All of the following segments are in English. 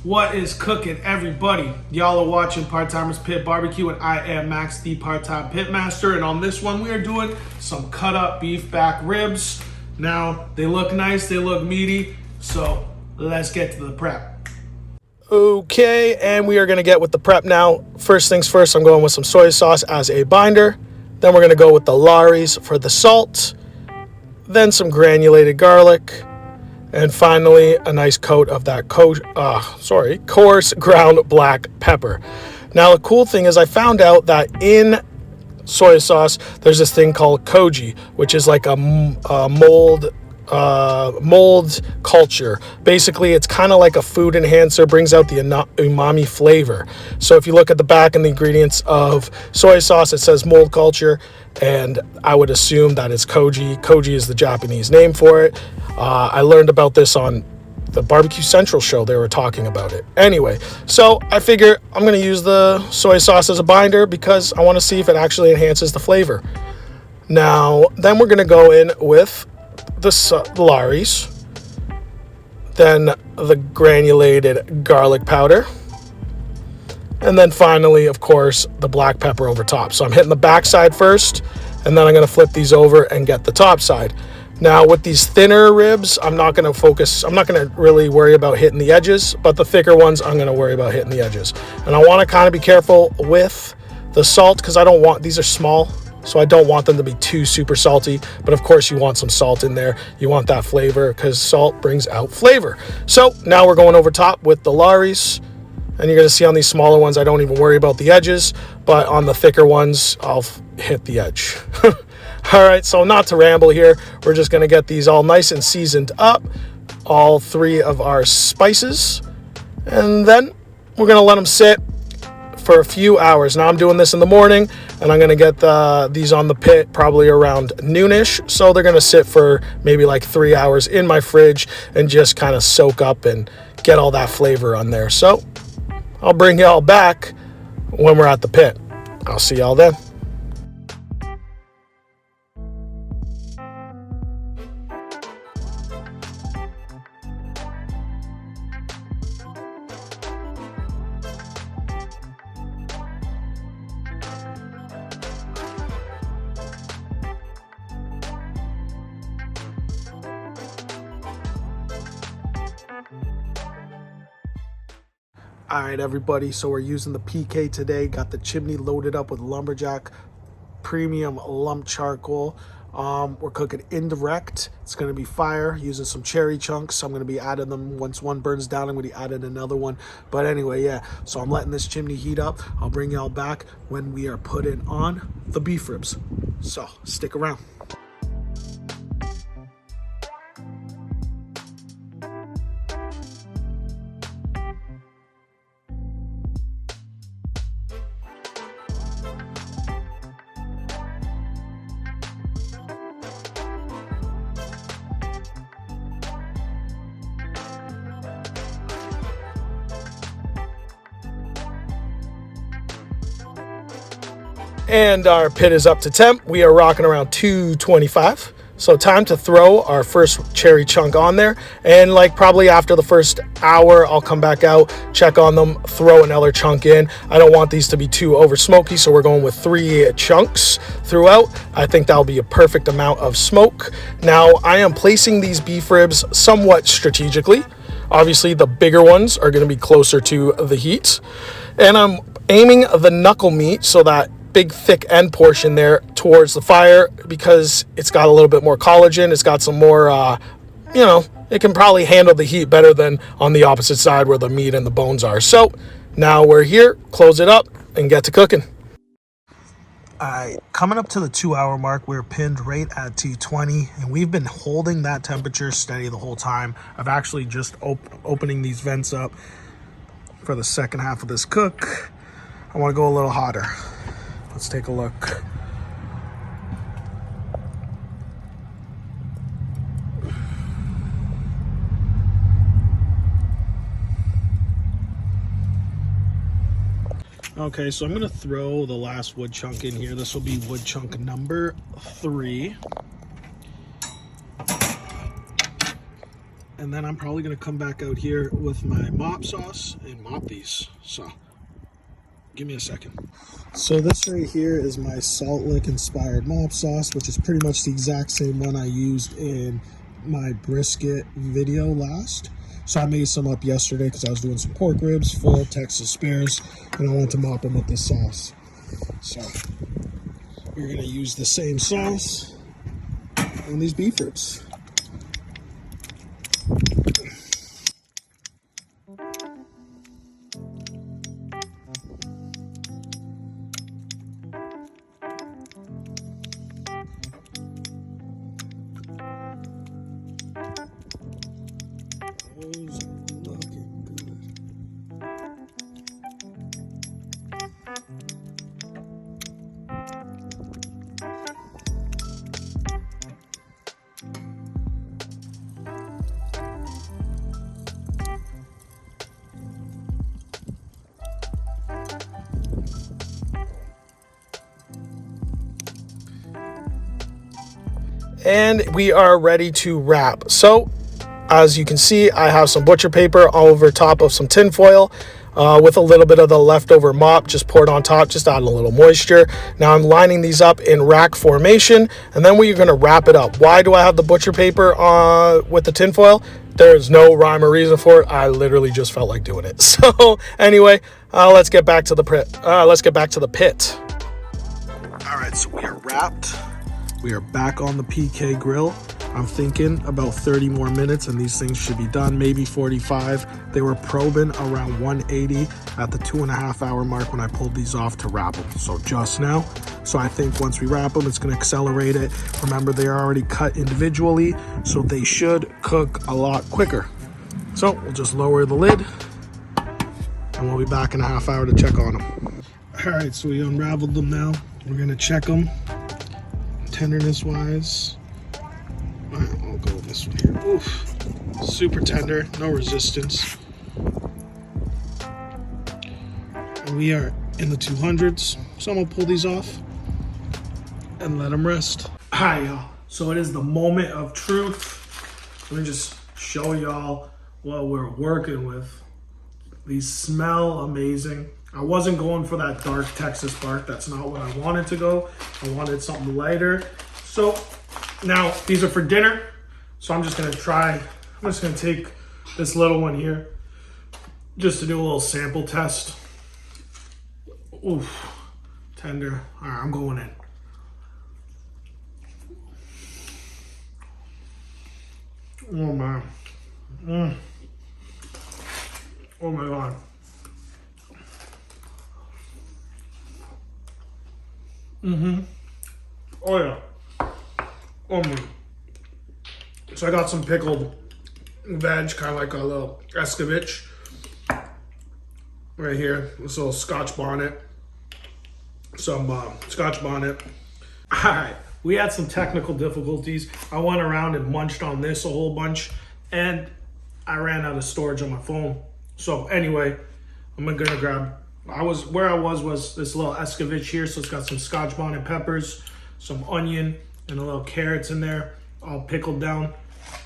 What is cooking, everybody? Y'all are watching Part-Timers Pit Barbecue, and I am Max, the part-time pit master. And on this one, we are doing some cut-up beef back ribs. Now, they look nice, they look meaty, so let's get to the prep. Okay, and we are going to get with the prep now. First things first, I'm going with some soy sauce as a binder. Then we're going to go with the Lawry's for the salt. Then some granulated garlic. And finally, a nice coat of that coarse ground black pepper. Now, the cool thing is I found out that in soy sauce, there's this thing called koji, which is like a mold culture. Basically, it's kind of like a food enhancer, brings out the umami flavor. So if you look at the back and the ingredients of soy sauce, it says mold culture, and I would assume that it's koji. Koji is the Japanese name for it. I learned about this on the Barbecue Central show. They were talking about it. Anyway, so I figure I'm going to use the soy sauce as a binder because I want to see if it actually enhances the flavor. Now, then we're going to go in with the Lawry's, then the granulated garlic powder, and then finally, of course, the black pepper over top. So I'm hitting the back side first, and then I'm going to flip these over and get the top side. Now, with these thinner ribs, I'm not going to really worry about hitting the edges, but the thicker ones, I'm going to worry about hitting the edges. And I want to kind of be careful with the salt because these are small, so I don't want them to be too super salty. But of course, you want some salt in there. You want that flavor because salt brings out flavor. So now we're going over top with the Lawry's. And you're going to see on these smaller ones, I don't even worry about the edges. But on the thicker ones, I'll hit the edge. All right, so not to ramble here, we're just going to get these all nice and seasoned up, all three of our spices, and then we're going to let them sit for a few hours. Now I'm doing this in the morning, and I'm going to get these on the pit probably around noonish, so they're going to sit for maybe like 3 hours in my fridge and just kind of soak up and get all that flavor on there. So I'll bring y'all back when we're at the pit. I'll see y'all then. All right, everybody, so we're using the PK today. Got the chimney loaded up with Lumberjack premium lump charcoal. We're cooking indirect. It's going to be fire using some cherry chunks. I'm going to be adding them. Once one burns down, I'm going to be adding another one. But anyway, yeah, so I'm letting this chimney heat up. I'll bring y'all back when we are putting on the beef ribs. So stick around. And our pit is up to temp. We are rocking around 225. So time to throw our first cherry chunk on there. And like probably after the first hour, I'll come back out, check on them, throw another chunk in. I don't want these to be too over smoky, so we're going with 3 chunks throughout. I think that'll be a perfect amount of smoke. Now I am placing these beef ribs somewhat strategically. Obviously the bigger ones are going to be closer to the heat. And I'm aiming the knuckle meat so that big thick end portion there towards the fire because it's got a little bit more collagen. It's got some more, it can probably handle the heat better than on the opposite side where the meat and the bones are. So now we're here, close it up and get to cooking. All right, coming up to the 2-hour mark, we're pinned right at 220, and we've been holding that temperature steady the whole time. I've actually just opening these vents up for the second half of this cook. I want to go a little hotter. Let's take a look. Okay, so I'm going to throw the last wood chunk in here. This will be wood chunk number 3. And then I'm probably gonna come back out here with my mop sauce and mop these. So give me a second. So this right here is my Salt Lick inspired mop sauce, which is pretty much the exact same one I used in my brisket video last. So I made some up yesterday because I was doing some pork ribs, full Texas spares, and I wanted to mop them with this sauce. So we're gonna use the same sauce on these beef ribs. Those are looking good. And we are ready to wrap. So as you can see, I have some butcher paper over top of some tin foil with a little bit of the leftover mop just poured on top, just add a little moisture. Now I'm lining these up in rack formation, and then we're going to wrap it up. Why do I have the butcher paper with the tin foil? There's no rhyme or reason for it. I literally just felt like doing it. So anyway, let's get back to the pit. All right, so we are wrapped. We are back on the PK grill. I'm thinking about 30 more minutes and these things should be done, maybe 45. They were probing around 180 at the 2.5 hour mark when I pulled these off to wrap them. So just now. So I think once we wrap them, it's gonna accelerate it. Remember, they are already cut individually, so they should cook a lot quicker. So we'll just lower the lid and we'll be back in a half hour to check on them. All right, so we unraveled them now. We're gonna check them tenderness wise. I'll go with this one here. Oof, super tender, no resistance. And we are in the 200s, so I'm gonna pull these off and let them rest. All right, y'all, so it is the moment of truth. Let me just show y'all what we're working with. These smell amazing. I wasn't going for that dark Texas bark. That's not what I wanted to go. I wanted something lighter. So now these are for dinner. So I'm just gonna take this little one here just to do a little sample test. Oof, tender. All right, I'm going in. Oh man. Oh my God. Oh yeah. Oh man. So I got some pickled veg, kind of like a little escovitch right here. This little Scotch bonnet. Some Scotch bonnet. All right. We had some technical difficulties. I went around and munched on this a whole bunch, and I ran out of storage on my phone. So anyway, I'm gonna grab. Where I was this little escovitch here. So it's got some Scotch bonnet peppers, some onion, and a little carrots in there, all pickled down.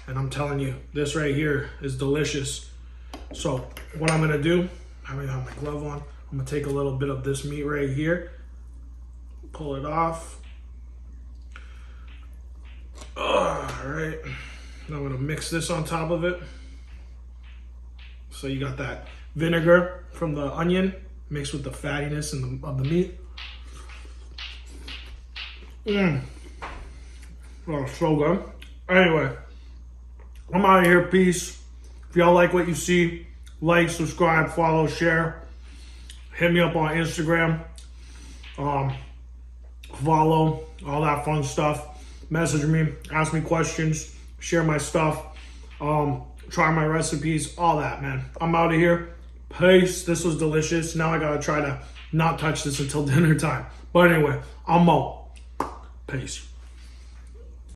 And I'm telling you, this right here is delicious. So what I'm gonna do, I don't have my glove on. I'm gonna take a little bit of this meat right here, pull it off. All right, now I'm gonna mix this on top of it. So you got that vinegar from the onion mixed with the fattiness of the meat. Oh, so good. Anyway, I'm out of here. Peace. If y'all like what you see, like, subscribe, follow, share. Hit me up on Instagram. Follow, all that fun stuff. Message me, ask me questions, share my stuff, try my recipes, all that, man. I'm out of here. Peace. This was delicious. Now I gotta try to not touch this until dinner time. But anyway, I'm out. Peace.